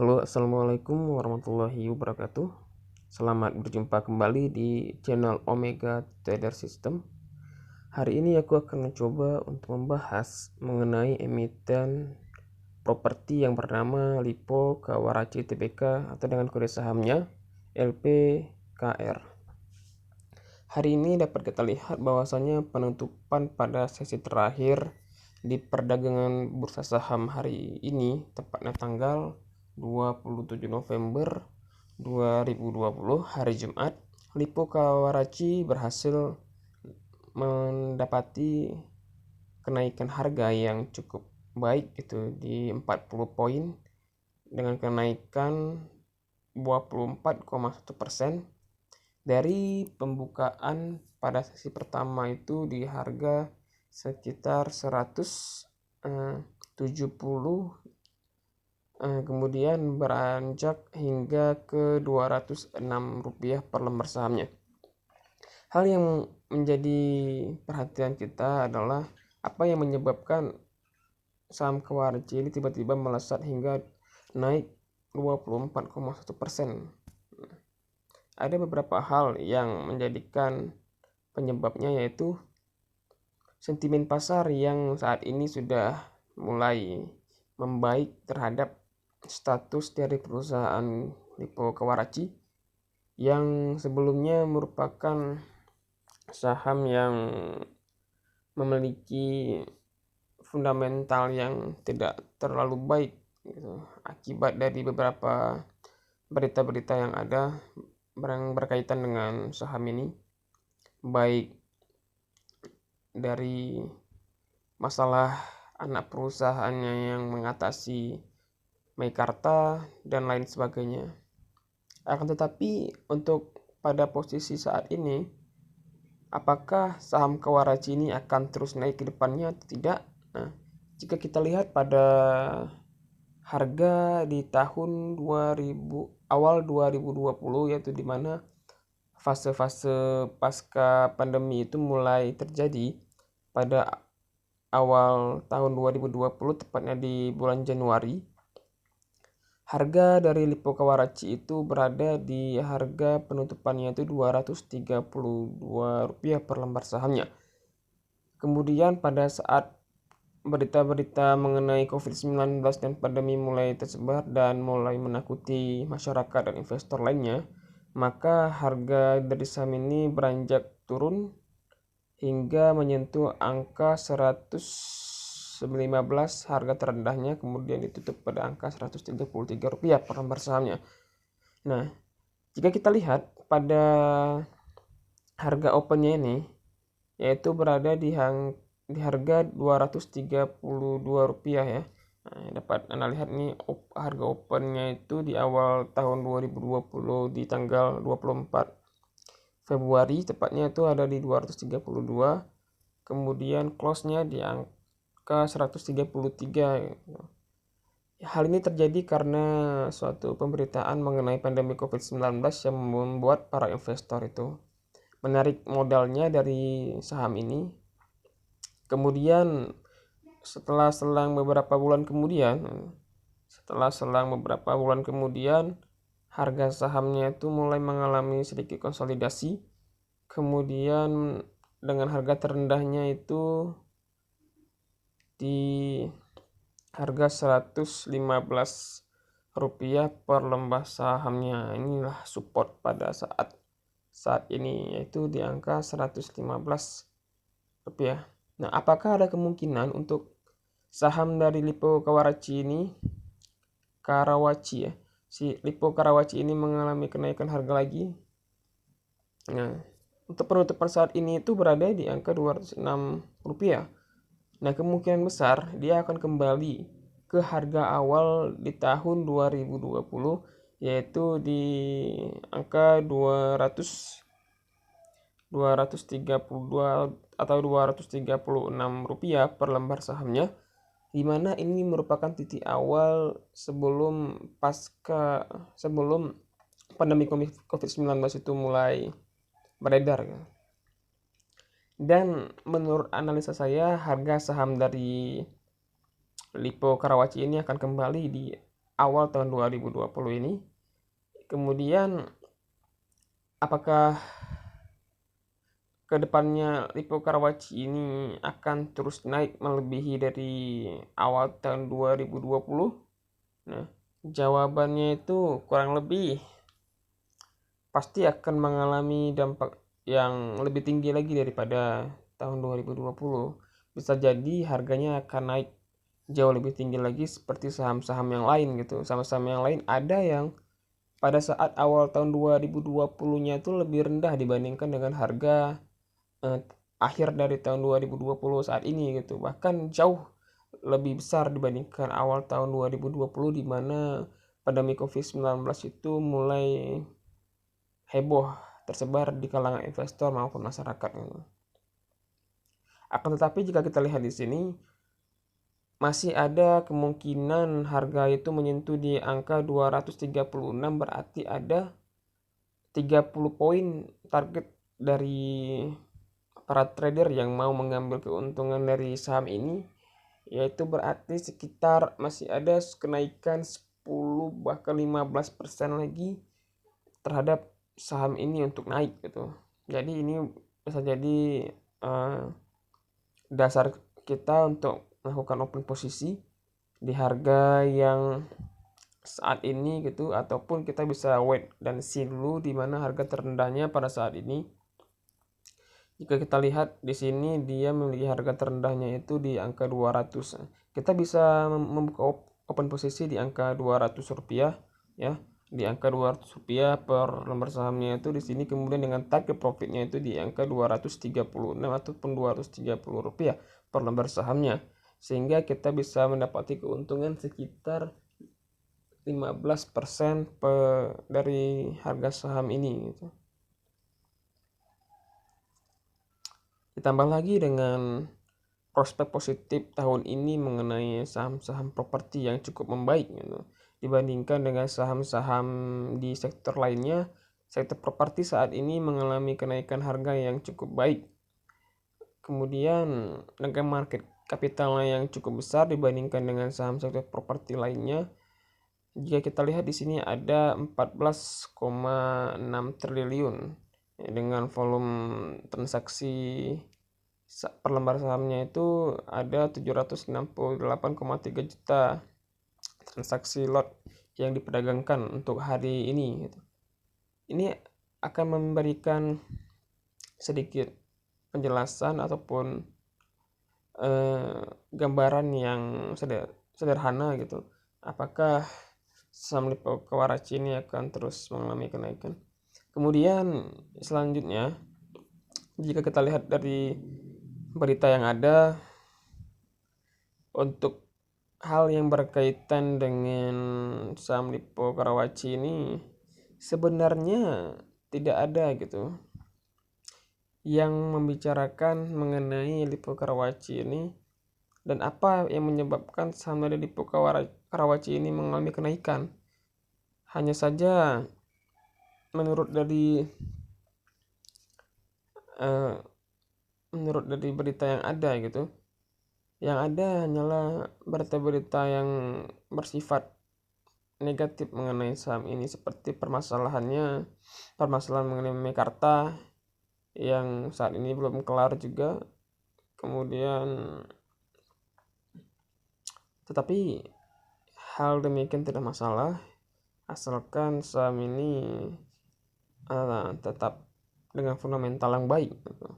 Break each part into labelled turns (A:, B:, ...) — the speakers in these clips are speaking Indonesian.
A: Halo, assalamualaikum warahmatullahi wabarakatuh. Selamat berjumpa kembali di channel Omega Trader System. Hari ini aku akan mencoba untuk membahas mengenai emiten properti yang bernama Lippo Kawarachi Tbk atau dengan kode sahamnya LPKR. Hari ini dapat kita lihat bahwasanya penutupan pada sesi terakhir di perdagangan bursa saham hari ini, tepatnya tanggal 27 November 2020 hari Jumat, Lippo Kawarachi berhasil mendapati kenaikan harga yang cukup baik itu di 40 poin dengan kenaikan 24,1% dari pembukaan pada sesi pertama itu di harga sekitar 170, kemudian beranjak hingga ke Rp206 per lembar sahamnya. Hal yang menjadi perhatian kita adalah apa yang menyebabkan saham Kawarachi ini tiba-tiba melesat hingga naik 24,1%. Ada beberapa hal yang menjadikan penyebabnya, yaitu sentimen pasar yang saat ini sudah mulai membaik terhadap status dari perusahaan Lippo Kawarachi yang sebelumnya merupakan saham yang memiliki fundamental yang tidak terlalu baik gitu, akibat dari beberapa berita-berita yang ada yang berkaitan dengan saham ini, baik dari masalah anak perusahaannya yang mengatasi Meikarta dan lain sebagainya. Akan tetapi untuk pada posisi saat ini, apakah saham Kawarachi ini akan terus naik ke depannya atau tidak? Nah, jika kita lihat pada harga di tahun awal 2020, yaitu di mana fase-fase pasca pandemi itu mulai terjadi pada awal tahun 2020, tepatnya di bulan Januari. Harga dari Lippo Kawarachi itu berada di harga penutupannya itu Rp232 per lembar sahamnya. Kemudian pada saat berita-berita mengenai COVID-19 dan pandemi mulai tersebar dan mulai menakuti masyarakat dan investor lainnya, maka harga dari saham ini beranjak turun hingga menyentuh angka 115 harga terendahnya, kemudian ditutup pada angka Rp133 per lembar sahamnya. Nah, jika kita lihat pada harga opennya ini, yaitu berada di harga Rp232 ya. Nah, dapat Anda lihat nih harga opennya itu di awal tahun 2020 di tanggal 24 Februari tepatnya itu ada di 232, kemudian close-nya di angka 133. Hal ini terjadi karena suatu pemberitaan mengenai pandemi COVID-19 yang membuat para investor itu menarik modalnya dari saham ini. Kemudian setelah selang beberapa bulan kemudian harga sahamnya itu mulai mengalami sedikit konsolidasi. Kemudian dengan harga terendahnya itu di harga Rp115 per lembar sahamnya. Inilah support pada saat ini, yaitu di angka Rp115. Nah, apakah ada kemungkinan untuk saham dari Lippo Kawarachi ini, si Lippo Kawarachi ini mengalami kenaikan harga lagi? Nah, untuk penutupan saat ini itu berada di angka Rp206. Nah, kemungkinan besar dia akan kembali ke harga awal di tahun 2020, yaitu di angka 232 atau Rp236 per lembar sahamnya, di mana ini merupakan titik awal sebelum pandemi COVID-19 itu mulai beredar. Dan menurut analisa saya, harga saham dari Lippo Kawarachi ini akan kembali di awal tahun 2020 ini. Kemudian apakah kedepannya Lippo Karawaci ini akan terus naik melebihi dari awal tahun 2020? Nah, jawabannya itu kurang lebih pasti akan mengalami dampak yang lebih tinggi lagi daripada tahun 2020. Bisa jadi harganya akan naik jauh lebih tinggi lagi seperti saham-saham yang lain gitu. Saham-saham yang lain ada yang pada saat awal tahun 2020-nya itu lebih rendah dibandingkan dengan harga akhir dari tahun 2020 saat ini gitu. Bahkan jauh lebih besar dibandingkan awal tahun 2020 di mana pandemi COVID-19 itu mulai heboh tersebar di kalangan investor maupun masyarakat gitu. Akan tetapi jika kita lihat di sini masih ada kemungkinan harga itu menyentuh di angka 236, berarti ada 30 poin target dari para trader yang mau mengambil keuntungan dari saham ini, yaitu berarti sekitar masih ada kenaikan 10 bahkan 15% lagi terhadap saham ini untuk naik gitu. Jadi ini bisa jadi dasar kita untuk melakukan open posisi di harga yang saat ini gitu, ataupun kita bisa wait dan see dulu di mana harga terendahnya pada saat ini. Jika kita lihat di sini dia memiliki harga terendahnya itu di angka 200. Kita bisa membuka open posisi di angka 200 rupiah ya. Di angka 200 rupiah per lembar sahamnya itu di sini, kemudian dengan target profitnya itu di angka 236 ataupun 230 rupiah per lembar sahamnya, sehingga kita bisa mendapati keuntungan sekitar 15% dari harga saham ini gitu. Ditambah lagi dengan prospek positif tahun ini mengenai saham-saham properti yang cukup membaik gitu. Dibandingkan dengan saham-saham di sektor lainnya, sektor properti saat ini mengalami kenaikan harga yang cukup baik. Kemudian dengan market kapitalnya yang cukup besar dibandingkan dengan saham sektor properti lainnya. Jika kita lihat di sini ada 14,6 triliun dengan volume transaksi per lembar sahamnya itu ada 768,3 juta transaksi lot yang diperdagangkan untuk hari ini gitu. Ini akan memberikan sedikit penjelasan ataupun gambaran yang sederhana gitu. Apakah saham Lippo Karawaci ini akan terus mengalami kenaikan? Kemudian selanjutnya, jika kita lihat dari berita yang ada untuk hal yang berkaitan dengan saham Lippo Karawaci ini, sebenarnya tidak ada gitu yang membicarakan mengenai Lippo Karawaci ini dan apa yang menyebabkan saham dari Lippo Karawaci ini mengalami kenaikan. Hanya saja menurut dari berita yang ada gitu, yang ada hanyalah berita-berita yang bersifat negatif mengenai saham ini, seperti permasalahan mengenai Mekarta yang saat ini belum kelar juga. Kemudian tetapi hal demikian tidak masalah asalkan saham ini tetap dengan fundamental yang baik gitu.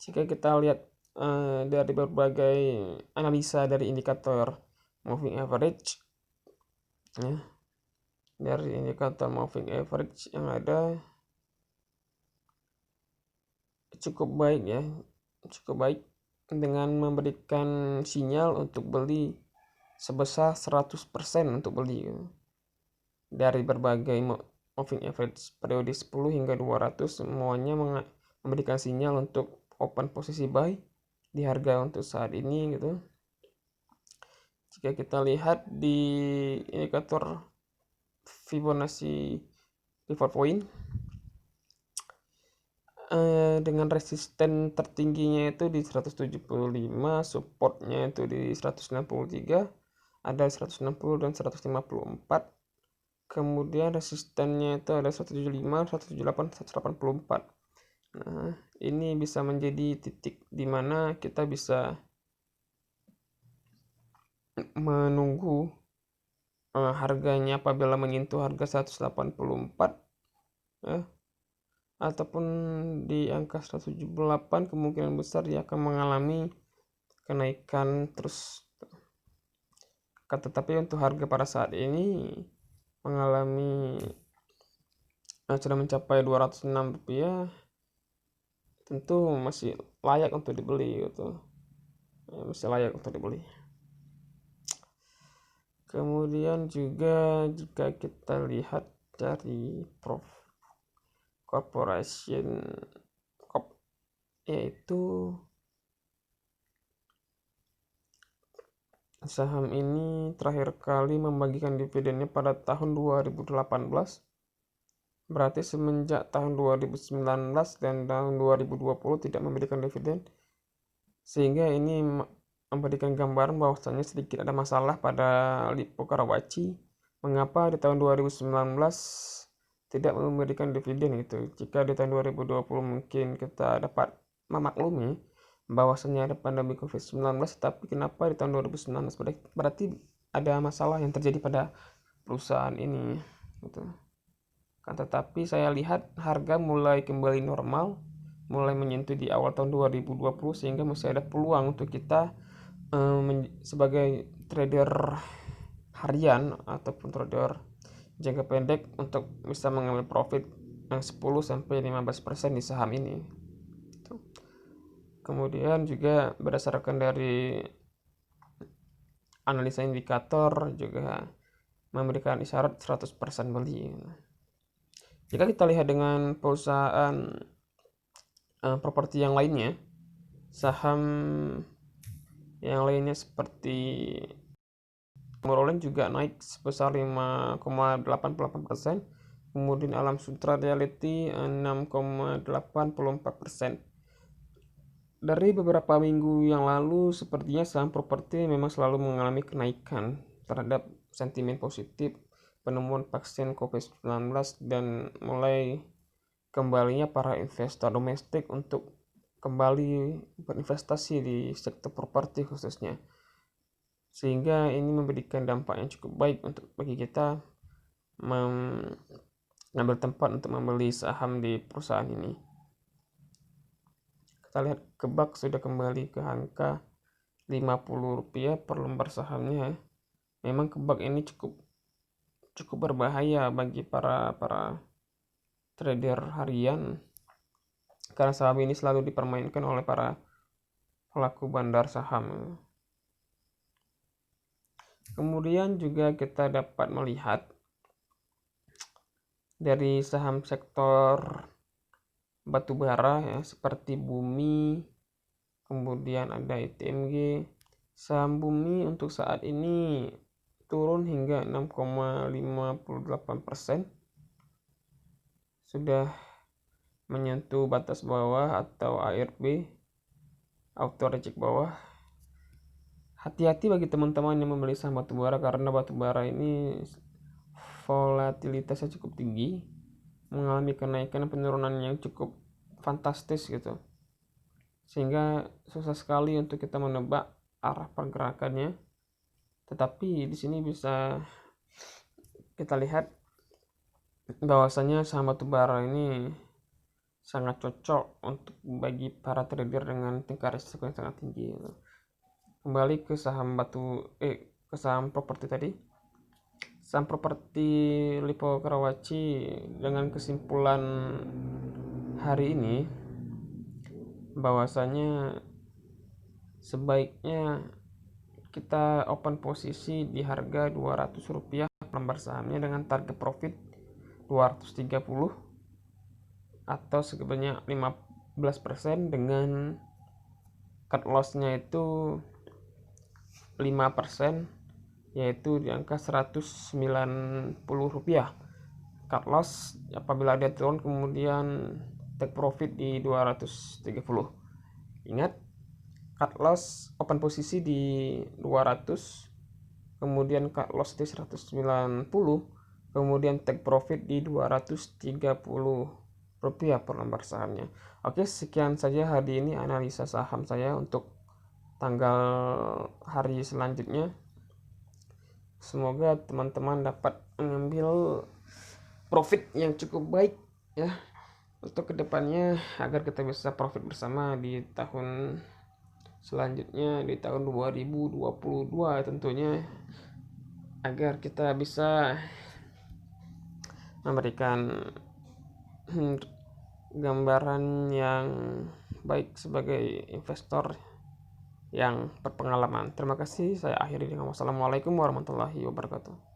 A: Jika kita lihat dari berbagai analisa dari indikator moving average ya, dari indikator moving average yang ada cukup baik dengan memberikan sinyal untuk beli sebesar 100% untuk beli gitu. Dari berbagai moving average periode 10 hingga 200 semuanya memberikan sinyal untuk open posisi buy di harga untuk saat ini gitu. Jika kita lihat di indikator Fibonacci pivot point dengan resisten tertingginya itu di 175, supportnya itu di 163, ada 160 dan 154. Kemudian resistennya itu ada 175, 178, 184. Nah, ini bisa menjadi titik di mana kita bisa menunggu harganya apabila menyentuh harga 184 ataupun di angka 178, kemungkinan besar dia akan mengalami kenaikan terus. Tetapi untuk harga pada saat ini mengalami sudah mencapai Rp206, tentu masih layak untuk dibeli gitu. Masih layak untuk dibeli. Kemudian juga jika kita lihat dari corporation yaitu saham ini terakhir kali membagikan dividennya pada tahun 2018, berarti semenjak tahun 2019 dan tahun 2020 tidak memberikan dividen, sehingga ini memberikan gambaran bahwasanya sedikit ada masalah pada Lippo Karawaci. Mengapa di tahun 2019 tidak memberikan dividen gitu? Jika di tahun 2020 mungkin kita dapat memaklumi bahwasanya ada pandemi COVID-19, tapi kenapa di tahun 2019 berarti ada masalah yang terjadi pada perusahaan ini gitu. Kan tetapi saya lihat harga mulai kembali normal, mulai menyentuh di awal tahun 2020, sehingga masih ada peluang untuk kita sebagai trader harian ataupun trader jangka pendek untuk bisa mengambil profit 10-15% di saham ini. Kemudian juga berdasarkan dari analisa indikator juga memberikan isyarat 100% beli. Jika kita lihat dengan perusahaan properti yang lainnya, saham yang lainnya seperti Moroland juga naik sebesar 5,88%, kemudian Alam Sutra Realty 6,84%. Dari beberapa minggu yang lalu, sepertinya saham properti memang selalu mengalami kenaikan terhadap sentimen positif penemuan vaksin COVID-19 dan mulai kembalinya para investor domestik untuk kembali berinvestasi di sektor properti khususnya. Sehingga ini memberikan dampak yang cukup baik untuk bagi kita mengambil tempat untuk membeli saham di perusahaan ini. Kita lihat Kebak sudah kembali ke angka Rp50 per lembar sahamnya. Memang Kebak ini cukup berbahaya bagi para trader harian, karena saham ini selalu dipermainkan oleh para pelaku bandar saham. Kemudian juga kita dapat melihat dari saham sektor batu bara ya, seperti Bumi, kemudian ada ITMG. Saham Bumi untuk saat ini turun hingga 6,58%, sudah menyentuh batas bawah atau ARB, auto reject bawah. Hati-hati bagi teman-teman yang membeli saham batu bara, karena batu bara ini volatilitasnya cukup tinggi, mengalami kenaikan dan penurunan yang cukup fantastis gitu, sehingga susah sekali untuk kita menebak arah pergerakannya. Tetapi di sini bisa kita lihat bahwasanya saham batubara ini sangat cocok untuk bagi para trader dengan tingkat risiko yang sangat tinggi. Kembali ke saham ke saham properti tadi. Saham properti Lippo Karawaci, dengan kesimpulan hari ini bahwasanya sebaiknya kita open posisi di harga Rp200 lembar sahamnya dengan target profit 230 atau sebanyak 15%, dengan cut loss-nya itu 5%, yaitu di angka Rp190. Cut loss apabila ada turun, kemudian take profit di 230. Ingat, cut loss open posisi di 200, kemudian cut loss di 190, kemudian take profit di 230 rupiah per lembar sahamnya. Oke, sekian saja hari ini analisa saham saya untuk tanggal hari selanjutnya. Semoga teman-teman dapat mengambil profit yang cukup baik ya untuk kedepannya, agar kita bisa profit bersama di tahun selanjutnya, di tahun 2022 tentunya, agar kita bisa memberikan gambaran yang baik sebagai investor yang berpengalaman. Terima kasih, saya akhiri dengan wassalamualaikum warahmatullahi wabarakatuh.